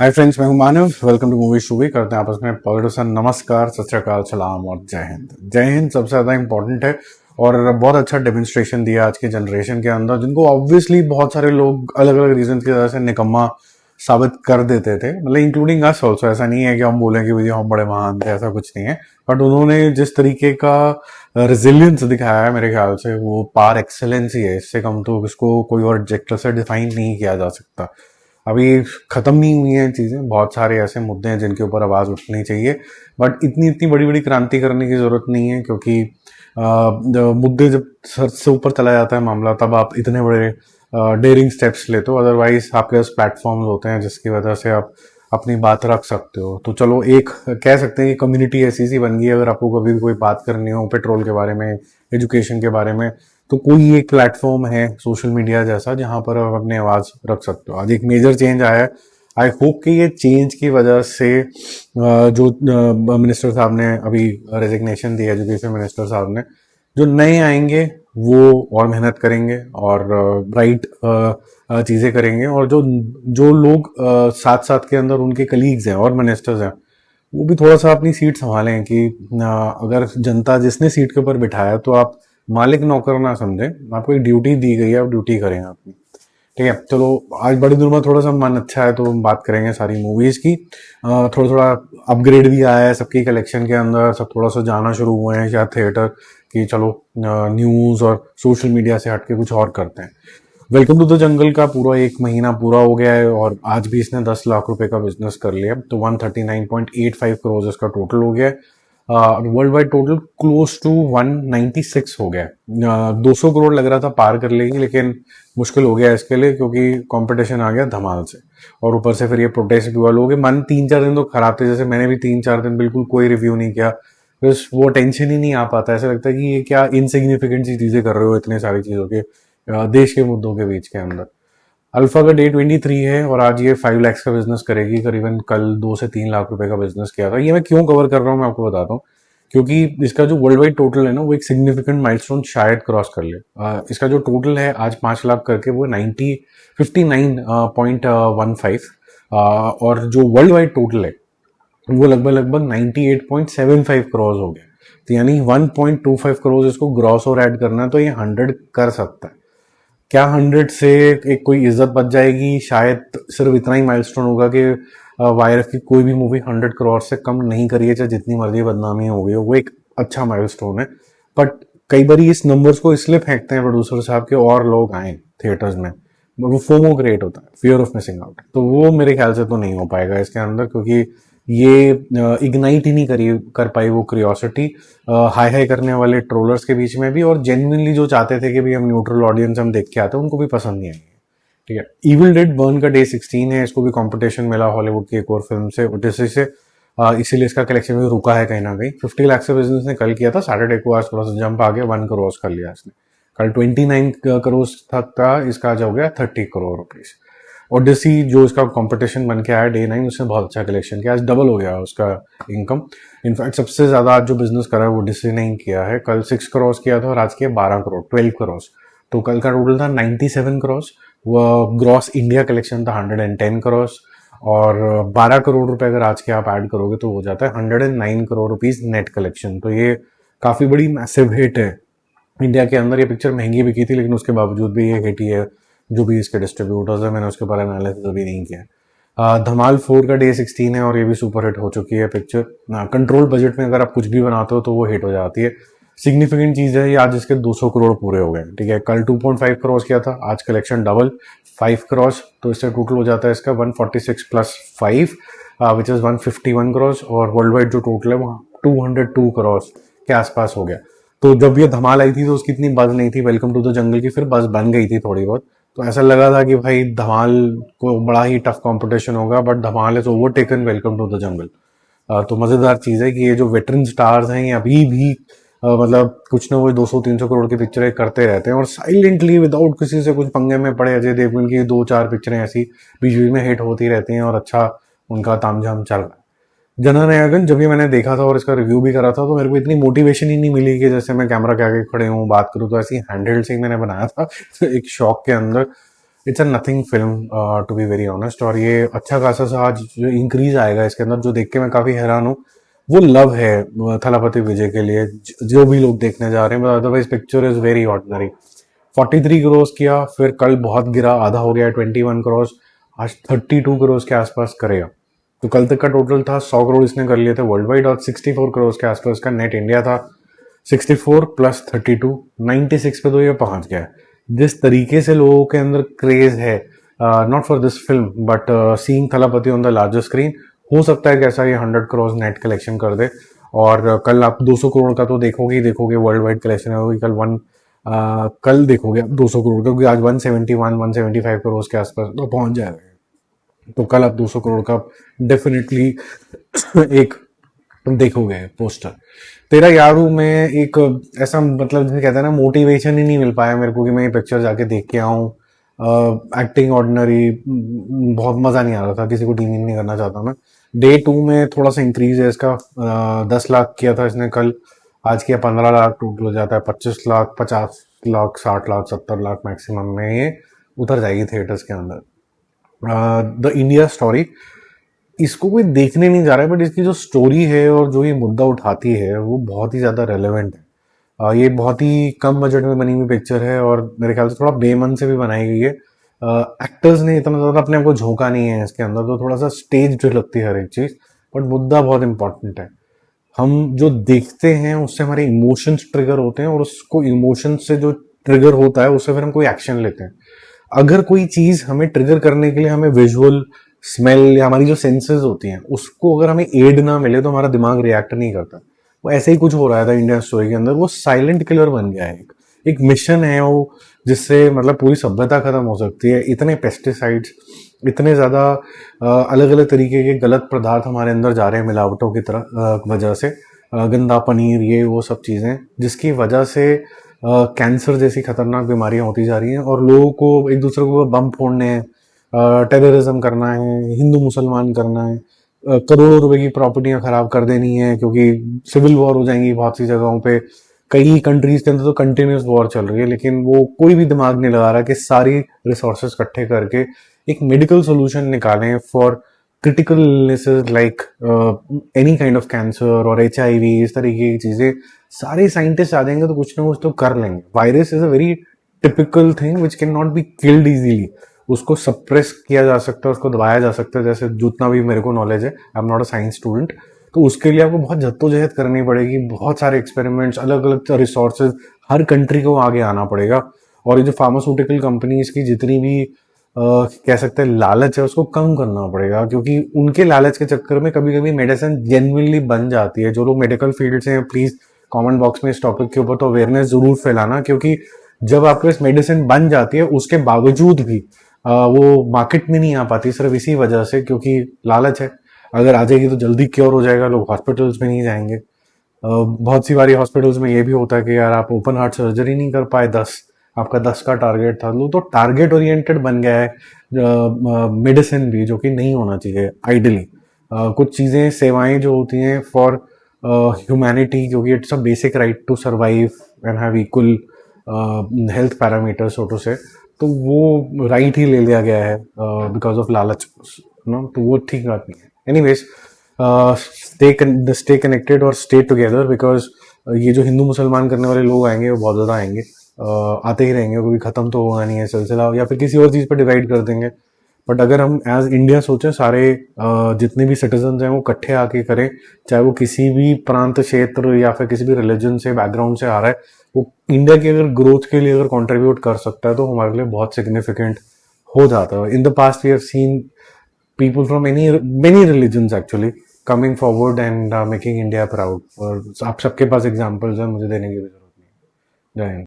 हाय friends, मैं हूं Manav. Welcome to movie shoovy. करते हैं आपस में पॉलिटिशन। नमस्कार, सत श्री अकाल, सलाम और जय हिंद। जय हिंद सबसे ज्यादा इंपॉर्टेंट है और बहुत अच्छा डेमोन्स्ट्रेशन दिया आज के जनरेशन के अंदर, जिनको ऑब्वियसली बहुत सारे लोग अलग अलग रीजन की वजह से निकम्मा साबित कर देते थे, मतलब इंक्लूडिंग अस ऑल्सो। ऐसा नहीं है कि हम बोलें कि भैया हम बड़े महान थे, ऐसा कुछ नहीं है। बट उन्होंने जिस तरीके का रेजिलियंस दिखाया है, मेरे ख्याल से वो पार एक्सेलेंस ही है। इससे कम तो इसको कोई और एडजेक्टिव से डिफाइन नहीं किया जा सकता। अभी खत्म नहीं हुई हैं चीजें, बहुत सारे ऐसे मुद्दे हैं जिनके ऊपर आवाज उठनी चाहिए। बट इतनी इतनी बड़ी बड़ी क्रांति करने की जरूरत नहीं है, क्योंकि मुद्दे जब सर से ऊपर चला जाता है मामला, तब आप इतने बड़े डेयरिंग स्टेप्स लेते हो। अदरवाइज आपके पास प्लेटफॉर्म्स होते हैं जिसकी वजह से आप अपनी बात रख सकते हो। तो चलो, एक कह सकते हैं कि कम्युनिटी ऐसी सी बन गई है, अगर आपको कभी भी कोई बात करनी हो पेट्रोल के बारे में, एजुकेशन के बारे में, तो कोई एक प्लेटफॉर्म है सोशल मीडिया जैसा जहां पर आप अपनी आवाज रख सकते हो। आज एक मेजर चेंज आया है। आई होप कि ये चेंज की वजह से जो मिनिस्टर साहब ने अभी रेजिग्नेशन दी, एजुकेशन मिनिस्टर साहब ने, जो नए आएंगे वो और मेहनत करेंगे और ब्राइट चीजें करेंगे। और जो जो लोग साथ साथ के अंदर उनके कलीग्स हैं और मिनिस्टर्स हैं, वो भी थोड़ा सा अपनी सीट संभालें कि अगर जनता जिसने सीट के ऊपर बिठाया, तो आप मालिक नौकर ना समझें। आपको एक ड्यूटी दी गई है, आप ड्यूटी करें अपनी। ठीक है, चलो। आज बड़ी दूर में थोड़ा सा मन अच्छा है तो हम बात करेंगे सारी मूवीज की। थोड़ा थोड़ा अपग्रेड भी आया है सबकी कलेक्शन के अंदर। सब थोड़ा सा जाना शुरू हुए हैं शायद थिएटर की, चलो न्यूज और सोशल मीडिया से हटके कुछ और करते हैं। वेलकम टू द जंगल का पूरा 1 महीना पूरा हो गया है और आज भी इसने 10 लाख रुपए का बिजनेस कर लिया। तो 139.85 करोड़ इसका टोटल हो गया। World wide total close to 196 हो गया। 200 करोड़ लग रहा था पार कर लेगी, लेकिन मुश्किल हो गया इसके लिए, क्योंकि कंपटीशन आ गया धमाल से। और ऊपर से फिर ये प्रोटेस्ट भी हुआ। लोगों के मन 3-4 दिन तो खराब थे, जैसे मैंने भी 3-4 दिन बिल्कुल कोई रिव्यू नहीं किया। बस वो टेंशन ही नहीं आ पाता। ऐसा लगता है कि ये क्या इनसिग्निफिकेंट सी चीजें कर रहे हो इतने सारी चीजों के, देश के मुद्दों के बीच के अंदर। अल्फा का डे 23 है और आज ये 5 लाख का बिजनेस करेगी करीबन। कल 2 से 3 लाख रुपए का बिजनेस किया था। ये मैं क्यों कवर कर रहा हूँ मैं आपको बताता हूँ। क्योंकि इसका जो वर्ल्ड वाइड टोटल है ना, वो एक सिग्निफिकेंट माइलस्टोन शायद क्रॉस कर ले। इसका जो टोटल है आज 5 लाख करके, वो 59.15। और जो वर्ल्ड वाइड टोटल है वो लगभग लगभग 98.75 करोड़ हो गया। तो यानी 1.25 करोड़ इसको ग्रॉस और ऐड करना है, तो ये 100 कर सकता है। क्या 100 से एक कोई इज्जत बच जाएगी? शायद सिर्फ इतना ही माइलस्टोन होगा कि वायरस की कोई भी मूवी 100 करोड़ से कम नहीं करी है, चाहे जितनी मर्जी बदनामी हो गई हो। वो एक अच्छा माइलस्टोन है। बट कई बार इस नंबर्स को इसलिए फेंकते हैं प्रोड्यूसर साहब के और लोग आए थिएटर्स में, वो फोमो क्रिएट होता है, फियर ऑफ मिसिंग आउट। तो वो मेरे ख्याल से तो नहीं हो पाएगा इसके अंदर, क्योंकि ये इग्नाइट ही नहीं कर पाई वो क्यूरियोसिटी हाई हाई करने वाले ट्रोलर्स के बीच में भी। और जेन्युइनली जो चाहते थे कि भाई हम न्यूट्रल ऑडियंस हम देख के आते हैं, उनको भी पसंद नहीं आई। ठीक है, इविल डेड बर्न का डे 16 है। इसको भी कंपटीशन मिला हॉलीवुड की एक और फिल्म से, ओडिसी से। इसीलिए इसका कलेक्शन भी रुका है कहीं ना कहीं। 50 लाख से बिजनेस ने कल किया था। सैटरडे को आज थोड़ा सा जंप आ गया, 1 करोड़ कर लिया इसने। कल 29 करोड़ तक था, इसका आज हो गया 30 करोड़ रुपीज। ओडिसी जो इसका कंपटीशन बन के आया डे 9, उसने बहुत अच्छा कलेक्शन किया। आज डबल हो गया उसका इनकम। इनफैक्ट सबसे ज्यादा आज जो बिजनेस करा है वो ओडिसी ने ही किया है। कल 6 करोड़ किया था और आज किया 12 करोड़, 12 करोड़। तो कल का टोटल था 97 करोड़। वो ग्रॉस इंडिया कलेक्शन था 110 करोड़। और 12 करोड़ रुपए अगर आज के आप ऐड करोगे तो हो जाता है 109 करोड़ रुपीज नेट कलेक्शन। तो ये काफी बड़ी मैसिव हिट है इंडिया के अंदर। ये पिक्चर महंगी बिकी थी, लेकिन उसके बावजूद भी ये हिट ही है। जो भी इसके डिस्ट्रीब्यूटर्स है, मैंने उसके बारे में एनालिसिस अभी नहीं किया। धमाल 4 का डे 16 है और ये भी सुपर हिट हो चुकी है पिक्चर। कंट्रोल बजट में अगर आप कुछ भी बनाते हो तो वो हिट हो जाती है। सिग्निफिकेंट चीज है ये, आज इसके 200 करोड़ पूरे हो गए। ठीक है, कल 2.5 करोड़ किया था, आज कलेक्शन डबल 5 करोड़। तो इससे टोटल हो जाता है इसका 146 प्लस 5 विच इज 151 करोड़। और वर्ल्ड वाइड जो टोटल है वो 202 करोड़ के आसपास हो गया। तो जब ये धमाल आई थी तो उसकी इतनी बज नहीं थी। वेलकम टू द जंगल की फिर बज बन गई थी थोड़ी बहुत। तो ऐसा लगा था कि भाई धमाल को बड़ा ही टफ कंपटीशन होगा, but Dhamaal is overtaken welcome to the jungle. तो मजेदार चीज है कि ये जो वेटरन स्टार्स हैं ये अभी भी मतलब कुछ ना कुछ 200-300 करोड़ की पिक्चरें करते रहते हैं, और साइलेंटली विदाउट किसी से कुछ पंगे में पड़े अजय देवगन की 2-4 पिक्चरें ऐसी बीच बीच में हिट होती रहती हैं और अच्छा उनका तामझाम चल रहा है। जननायकन जब ये मैंने देखा था और इसका रिव्यू भी करा था, तो मेरे को इतनी मोटिवेशन ही नहीं मिली कि जैसे मैं कैमरा के आगे खड़े हूँ बात करूँ। तो ऐसी हैंडहेल्ड से ही मैंने बनाया था एक शौक के अंदर। It's a nothing film to be very honest. और ये अच्छा खासा सा आज जो इंक्रीज आएगा इसके अंदर, जो देख के मैं काफ़ी हैरान हूँ, वो लव है थलापति विजय के लिए, जो भी लोग देखने जा रहे हैं। Otherwise picture is very ordinary. 43 crore किया, फिर कल बहुत गिरा, आधा हो गया 21 करोड़, आज 32 करोड़ के आसपास करेगा। तो कल तक का टोटल था 100 करोड़ इसने कर लिए थे वर्ल्ड वाइड, और 64 करोड़ के आसपास का नेट इंडिया था। 64 प्लस 32, 96 पे तो ये पहुंच गया है। जिस तरीके से लोगों के अंदर क्रेज है, not for this film but seeing Thalapathy on the larger screen, हो सकता है कि ऐसा ये 100 करोड़ नेट कलेक्शन कर दे। और कल आप 200 करोड़ का तो देखोगे ही देखोगे, वर्ल्ड वाइड कलेक्शन होगी कल। कल देखोगे आप 200 करोड़ का, क्योंकि आज 171 175 करोड़ के आसपास तो पहुंच जाएगा। तो कल आप 200 करोड़ का डेफिनेटली एक देखोगे पोस्टर। तेरा यारू में एक ऐसा, मतलब जैसे कहते हैं ना, मोटिवेशन ही नहीं मिल पाया मेरे को कि मैं ये पिक्चर जाके देख के आऊँ। एक्टिंग ऑर्डिनरी, बहुत मज़ा नहीं आ रहा था, किसी को डीमीन नहीं करना चाहता मैं। डे 2 में थोड़ा सा इंक्रीज है इसका, 10 लाख किया था इसने कल, आज किया 15 लाख, टोटल हो जाता है 25 लाख, 50 लाख, 60 लाख, 70 लाख मैक्सिमम में ये उतर जाएगी थिएटर्स के अंदर। द इंडिया स्टोरी, इसको कोई देखने नहीं जा रहा है, बट इसकी जो स्टोरी है और जो ये मुद्दा उठाती है वो बहुत ही ज़्यादा रेलेवेंट है। ये बहुत ही कम बजट में बनी हुई पिक्चर है, और मेरे ख्याल से थोड़ा बेमन से भी बनाई गई है। एक्टर्स ने इतना ज़्यादा अपने आप को झोंका नहीं है इसके अंदर, तो थोड़ा सा स्टेज लगती है हर एक चीज़, बट मुद्दा बहुत इंपॉर्टेंट है। हम जो देखते हैं उससे हमारे इमोशंस ट्रिगर होते हैं, और उसको इमोशंस से जो ट्रिगर होता है उससे फिर हम कोई एक्शन लेते हैं। अगर कोई चीज़ हमें ट्रिगर करने के लिए हमें विजुअल, स्मेल या हमारी जो सेंसेस होती हैं उसको अगर हमें एड ना मिले तो हमारा दिमाग रिएक्ट नहीं करता। वो ऐसे ही कुछ हो रहा था इंडियन स्टोरी के अंदर, वो साइलेंट किलर बन गया है। एक मिशन है वो, जिससे मतलब पूरी सभ्यता खत्म हो सकती है। इतने पेस्टिसाइड्स, इतने ज़्यादा अलग अलग तरीके के गलत पदार्थ हमारे अंदर जा रहे हैं मिलावटों की तरह वजह से, गंदा पनीर, ये वो सब चीज़ें, जिसकी वजह से कैंसर जैसी खतरनाक बीमारियां होती जा रही हैं, और लोगों को एक दूसरे को बम फोड़ने हैं, टेररिज्म करना है, हिंदू मुसलमान करना है, करोड़ों रुपए की प्रॉपर्टियां खराब कर देनी है, क्योंकि सिविल वॉर हो जाएंगी बहुत सी जगहों पे। कई कंट्रीज के अंदर तो कंटिन्यूस वॉर चल रही है, लेकिन वो कोई भी दिमाग नहीं लगा रहा कि सारी रिसोर्सेज इकट्ठे करके एक मेडिकल सोल्यूशन निकालें for critical illnesses like any kind of cancer और HIV, इस तरीके की चीज़ें। सारे साइंटिस्ट आ जाएंगे तो कुछ ना कुछ तो कर लेंगे। Virus is a very typical thing which can not be killed easily. उसको सप्रेस किया जा सकता है, उसको दबाया जा सकता है, जैसे जितना भी मेरे को नॉलेज है, I am not a science student. तो उसके लिए आपको बहुत जद्दोजहद करनी पड़ेगी, बहुत सारे एक्सपेरिमेंट्स, अलग अलग रिसोर्सेज, हर कंट्री को आगे आना पड़ेगा। और ये जो फार्मास्यूटिकल कंपनीज की जितनी भी कह सकते हैं लालच है, उसको कम करना पड़ेगा, क्योंकि उनके लालच के चक्कर में कभी कभी मेडिसिन जेन्युइनली बन जाती है। जो लोग मेडिकल फील्ड से हैं, प्लीज कमेंट बॉक्स में इस टॉपिक के ऊपर तो अवेयरनेस जरूर फैलाना, क्योंकि जब आपको इस मेडिसिन बन जाती है उसके बावजूद भी वो मार्केट में नहीं आ पाती, सिर्फ इसी वजह से, क्योंकि लालच है। अगर आ जाएगी तो जल्दी क्योर हो जाएगा, लोग हॉस्पिटल्स में नहीं जाएंगे। बहुत सी बारी हॉस्पिटल्स में ये भी होता है कि यार आप ओपन हार्ट सर्जरी नहीं कर पाए, 10 आपका 10 का टारगेट था। लो, तो टारगेट ओरिएंटेड बन गया है मेडिसिन भी, जो कि नहीं होना चाहिए आइडली। कुछ चीज़ें, सेवाएं जो होती हैं फॉर ह्यूमैनिटी, क्योंकि it's a basic right to survive and have equal health parameters, छोटो से, तो वो राइट ही ले लिया गया है बिकॉज ऑफ लालच नो, तो वो ठीक बात नहीं है। एनीवेज, स्टे कनेक्टेड और स्टे टुगेदर, बिकॉज ये जो हिंदू मुसलमान करने वाले लोग आएंगे वो बहुत ज़्यादा आएंगे, आते ही रहेंगे, क्योंकि ख़त्म तो होगा नहीं है सिलसिला, या फिर किसी और चीज़ पर डिवाइड कर देंगे। बट अगर हम एज इंडिया सोचें, सारे जितने भी सिटीजन हैं वो इकट्ठे आके करें, चाहे वो किसी भी प्रांत, क्षेत्र या फिर किसी भी रिलीजन से, बैकग्राउंड से आ रहा है, वो इंडिया की अगर ग्रोथ के लिए अगर कंट्रीब्यूट कर सकता है तो हमारे लिए बहुत सिग्निफिकेंट हो जाता है। In the past we have seen people from many religions actually coming forward and making India proud, और आप सबके पास एग्जांपल्स हैं, मुझे देने की भी जरूरत नहीं है। जय हिंद।